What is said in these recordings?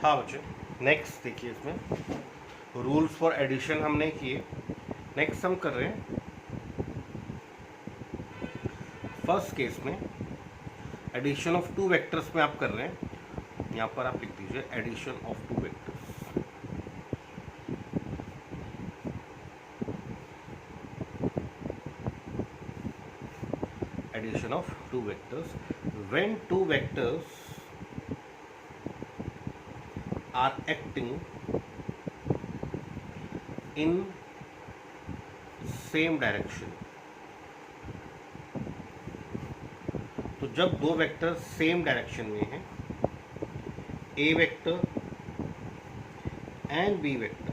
हाँ बच्चे, नेक्स्ट देखिए, इसमें रूल्स फॉर एडिशन हमने किए। नेक्स्ट हम कर रहे हैं फर्स्ट केस में एडिशन ऑफ टू वेक्टर्स में आप कर रहे हैं। यहाँ पर आप लिख दीजिए addition of two vectors. Addition of two vectors when two vectors are acting in same direction. तो जब दो वेक्टर सेम डायरेक्शन में हैं, A vector and B vector,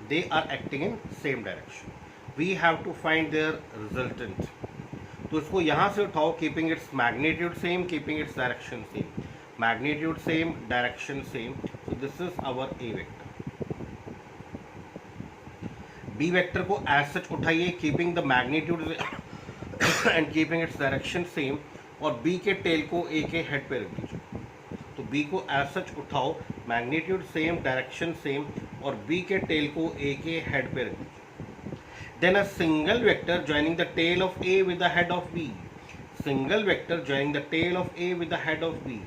they are acting in same direction, we have to find their resultant. तो इसको यहां से उठाओ, keeping its magnitude same, keeping its direction same, magnitude same, direction same. So this is our A vector. B vector को as सच उठाइए, keeping the magnitude and keeping its direction same, और B के tail को A के head पे रख दीजिए। तो बी को एज सच उठाओ, मैग्नीट्यूड सेम, डायरेक्शन सेम, और बी के टेल को ए के हेड पे रख दीजिए। Then a single vector joining the tail of A with the head of B, single vector joining the tail of A with the head of B,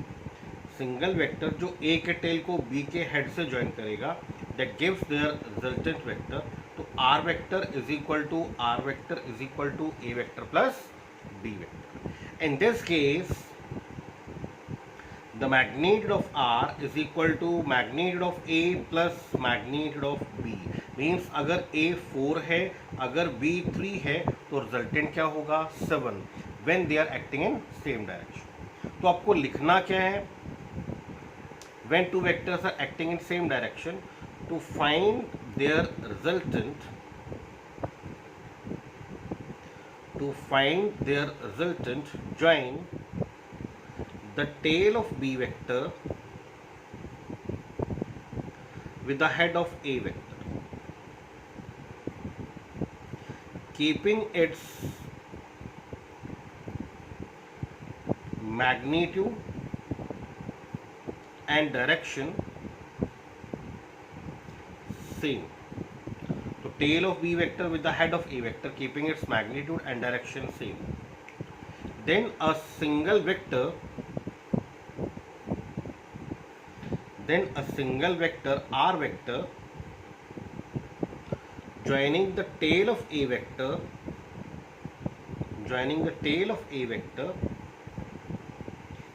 single vector जो A के tail को B के head से join करेगा, that gives their resultant vector. तो R vector is equal to A vector plus B vector. In this case the magnitude of R is equal to magnitude of A plus magnitude of B. Means अगर A 4 है, अगर B 3 है, तो resultant क्या होगा 7 when they are acting in same direction. तो आपको लिखना क्या है, when two vectors are acting in same direction, to find their resultant, join the tail of b vector with the head of a vector, keeping its magnitude and direction same. So tail of b vector with the head of a vector, keeping its magnitude and direction same. Then a single vector r vector joining the tail of a vector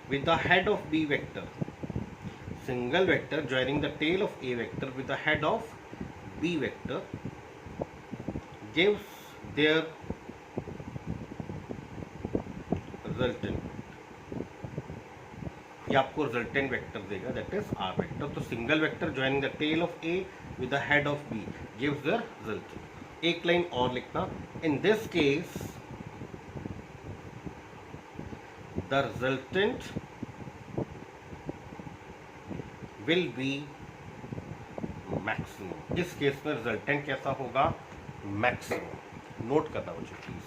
with the head of b vector, single vector joining the tail of a vector with the head of b vector, gives their resultant। ये आपको resultant vector देगा, that is R vector. तो single vector joining the tail of A with the head of B gives the resultant. एक line और लिखना, in this case the resultant will be maximum. इस case में resultant कैसा होगा, maximum. Note करना मुझे प्लीज।